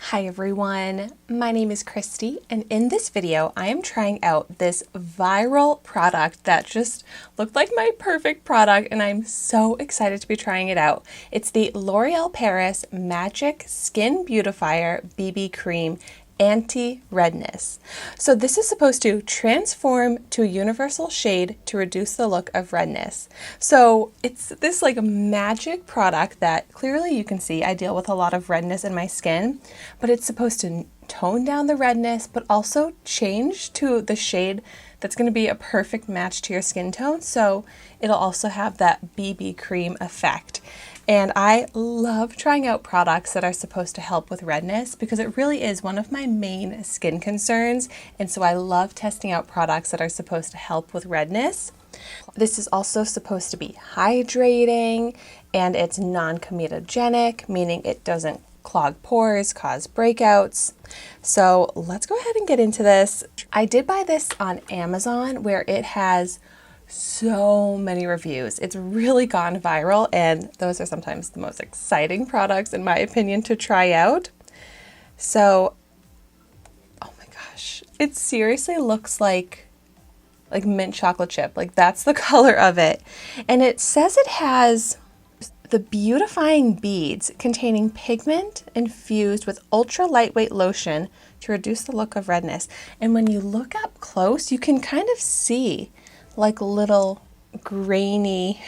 Hi everyone, my name is Christy, and in this video I am trying out this viral product that just looked like my perfect product, and I'm so excited to be trying it out. It's the L'Oreal Paris Magic Skin Beautifier BB Cream Anti-Redness. So this is supposed to transform to a universal shade to reduce the look of redness. So it's this like magic product that clearly you can see I deal with a lot of redness in my skin, but it's supposed to tone down the redness, but also change to the shade that's going to be a perfect match to your skin tone. So it'll also have that BB cream effect. And I love trying out products that are supposed to help with redness because it really is one of my main skin concerns. And so I love testing out products that are supposed to help with redness. This is also supposed to be hydrating, and it's non-comedogenic, meaning it doesn't clog pores, cause breakouts. So let's go ahead and get into this. I did buy this on Amazon, where it has so many reviews. It's really gone viral, and those are sometimes the most exciting products in my opinion to try out. So, oh my gosh, it seriously looks like mint chocolate chip. Like, that's the color of it. And it says it has the beautifying beads containing pigment infused with ultra lightweight lotion to reduce the look of redness. And when you look up close, you can kind of see like little grainy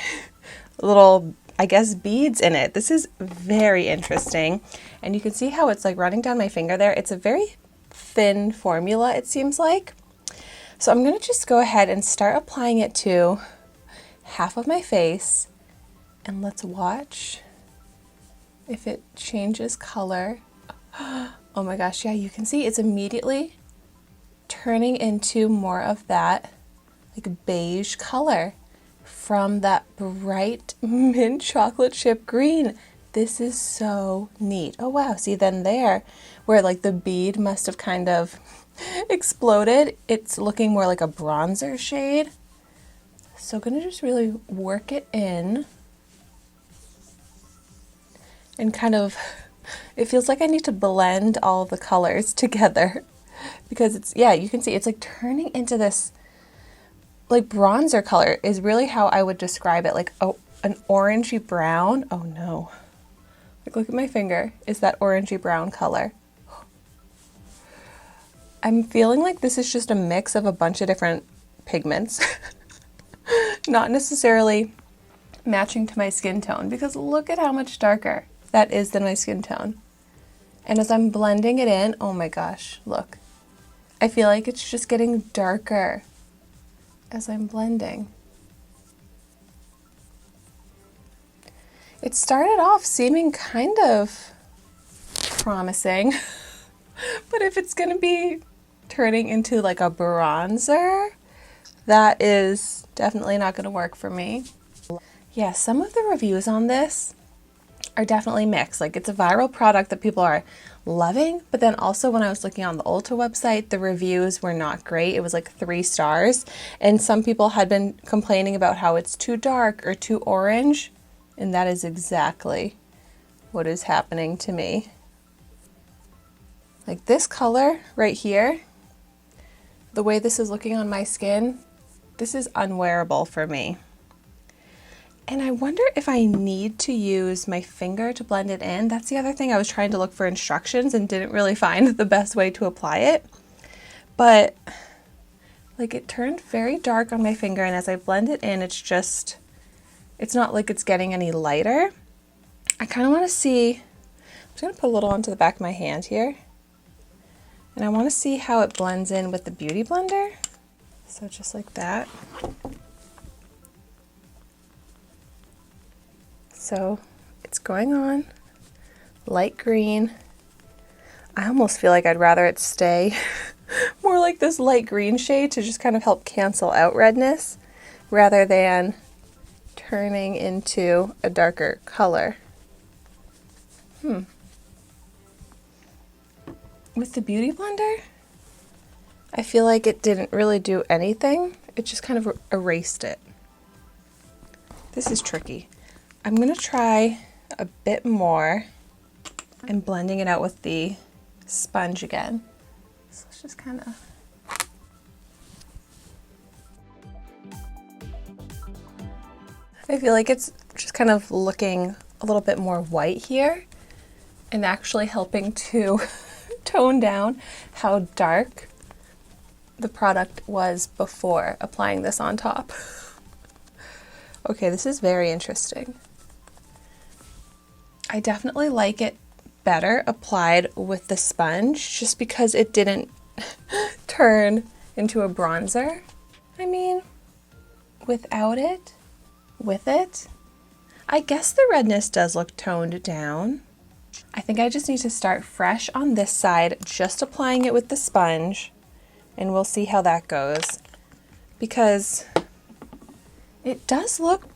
little, I guess, beads in it. This is very interesting. And you can see how it's like running down my finger there. It's a very thin formula, it seems like. So I'm going to just go ahead and start applying it to half of my face, and let's watch if it changes color. Oh my gosh, yeah, you can see it's immediately turning into more of that like beige color from that bright mint chocolate chip green. This is so neat. Oh wow, see then there where like the bead must have kind of exploded, it's looking more like a bronzer shade. So I'm gonna just really work it in and kind of, it feels like I need to blend all the colors together because it's, yeah, you can see it's like turning into this like bronzer color is really how I would describe it, like an orangey brown. Oh no, like look at my finger, is that orangey brown color. I'm feeling like this is just a mix of a bunch of different pigments, not necessarily matching to my skin tone, because look at how much darker that is than my skin tone. And as I'm blending it in, oh my gosh, look, I feel like it's just getting darker as I'm blending. It started off seeming kind of promising, but if it's gonna be turning into like a bronzer, that is definitely not gonna work for me. Yeah, some of the reviews on this are definitely mixed. Like, it's a viral product that people are loving, but then also when I was looking on the Ulta website, the reviews were not great. It was like 3 stars, and some people had been complaining about how it's too dark or too orange, and that is exactly what is happening to me. Like this color right here, the way this is looking on my skin, this is unwearable for me. And I wonder if I need to use my finger to blend it in. That's the other thing. I was trying to look for instructions and didn't really find the best way to apply it. But like, it turned very dark on my finger, and as I blend it in, it's just, it's not like it's getting any lighter. I kind of want to see, I'm just going to put a little onto the back of my hand here. And I want to see how it blends in with the Beauty Blender. So just like that. So it's going on light green. I almost feel like I'd rather it stay more like this light green shade to just kind of help cancel out redness rather than turning into a darker color. With the Beauty Blender, I feel like it didn't really do anything. It just kind of erased it. This is tricky. I'm gonna try a bit more and blending it out with the sponge again. So let's just kind of... I feel like it's just kind of looking a little bit more white here and actually helping to tone down how dark the product was before applying this on top. Okay, this is very interesting. I definitely like it better applied with the sponge just because it didn't turn into a bronzer. I mean, without it, with it, I guess the redness does look toned down. I think I just need to start fresh on this side, just applying it with the sponge, and we'll see how that goes. Because it does look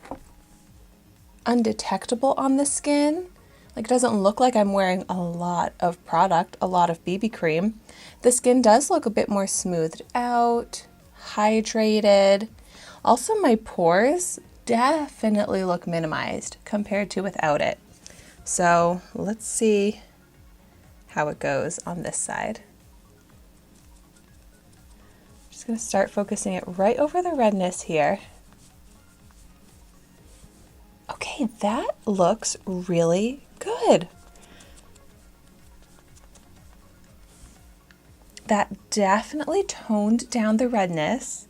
undetectable on the skin. Like, it doesn't look like I'm wearing a lot of product, a lot of BB cream. The skin does look a bit more smoothed out, hydrated. Also, my pores definitely look minimized compared to without it. So let's see how it goes on this side. I'm just going to start focusing it right over the redness here. Okay, that looks really good. That definitely toned down the redness,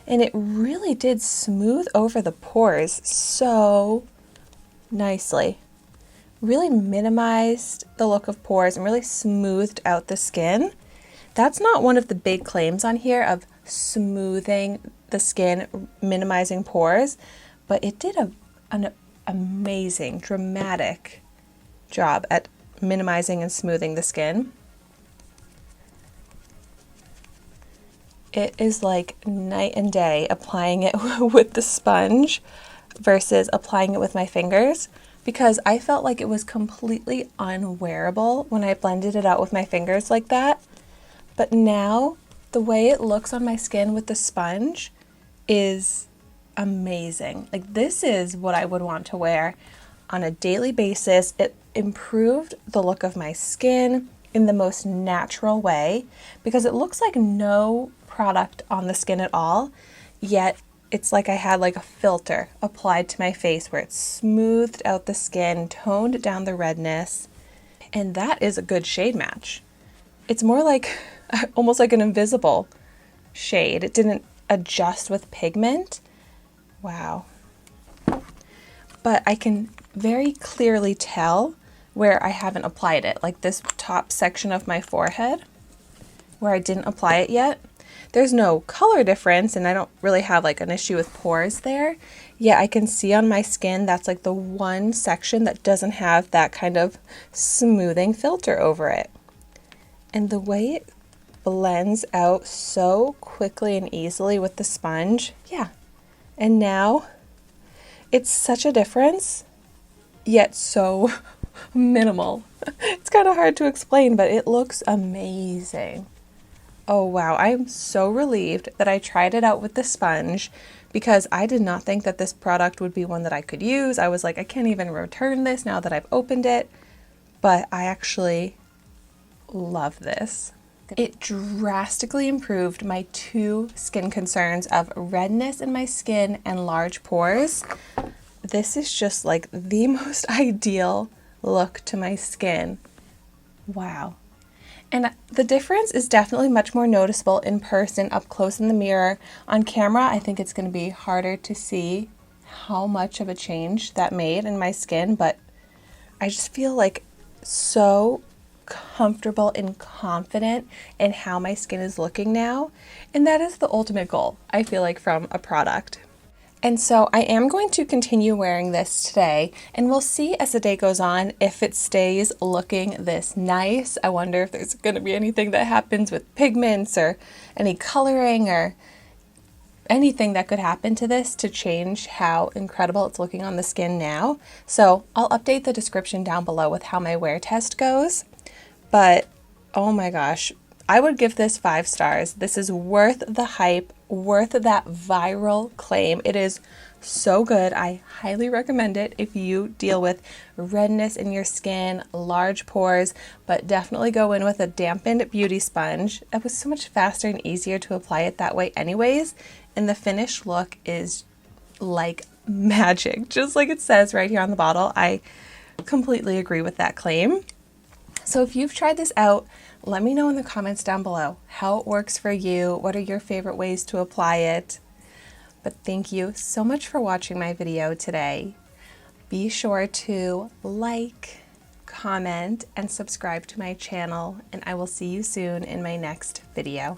and it really did smooth over the pores so nicely. Really minimized the look of pores and really smoothed out the skin. That's not one of the big claims on here of smoothing the skin, minimizing pores, but it did an amazing, dramatic job at minimizing and smoothing the skin. It is like night and day applying it with the sponge versus applying it with my fingers, because I felt like it was completely unwearable when I blended it out with my fingers like that. But now the way it looks on my skin with the sponge is amazing. Like, this is what I would want to wear on a daily basis. It improved the look of my skin in the most natural way because it looks like no product on the skin at all, yet it's like I had like a filter applied to my face where it smoothed out the skin, toned down the redness, and that is a good shade match. It's more like almost like an invisible shade. It didn't adjust with pigment. Wow. But I can very clearly tell where I haven't applied it, like this top section of my forehead where I didn't apply it yet. There's no color difference and I don't really have like an issue with pores there. Yeah, I can see on my skin that's like the one section that doesn't have that kind of smoothing filter over it. And the way it blends out so quickly and easily with the sponge, yeah. And now it's such a difference, yet so minimal. It's kind of hard to explain, but it looks amazing. Oh wow, I'm so relieved that I tried it out with the sponge because I did not think that this product would be one that I could use. I was like, I can't even return this now that I've opened it, but I actually love this. It drastically improved my two skin concerns of redness in my skin and large pores. This is just like the most ideal look to my skin. Wow. And the difference is definitely much more noticeable in person, up close in the mirror. On camera, I think it's going to be harder to see how much of a change that made in my skin, but I just feel like so comfortable and confident in how my skin is looking now. And that is the ultimate goal, I feel like, from a product. And so I am going to continue wearing this today, and we'll see as the day goes on if it stays looking this nice. I wonder if there's going to be anything that happens with pigments or any coloring or anything that could happen to this to change how incredible it's looking on the skin now. So I'll update the description down below with how my wear test goes. But oh my gosh, I would give this 5 stars. This is worth the hype worth that viral claim. It is so good. I highly recommend it if you deal with redness in your skin, large pores, but definitely go in with a dampened beauty sponge. It was so much faster and easier to apply it that way anyways, and the finished look is like magic, just like it says right here on the bottle. I completely agree with that claim. So if you've tried this out, let me know in the comments down below how it works for you. What are your favorite ways to apply it? But thank you so much for watching my video today. Be sure to like, comment, and subscribe to my channel, and I will see you soon in my next video.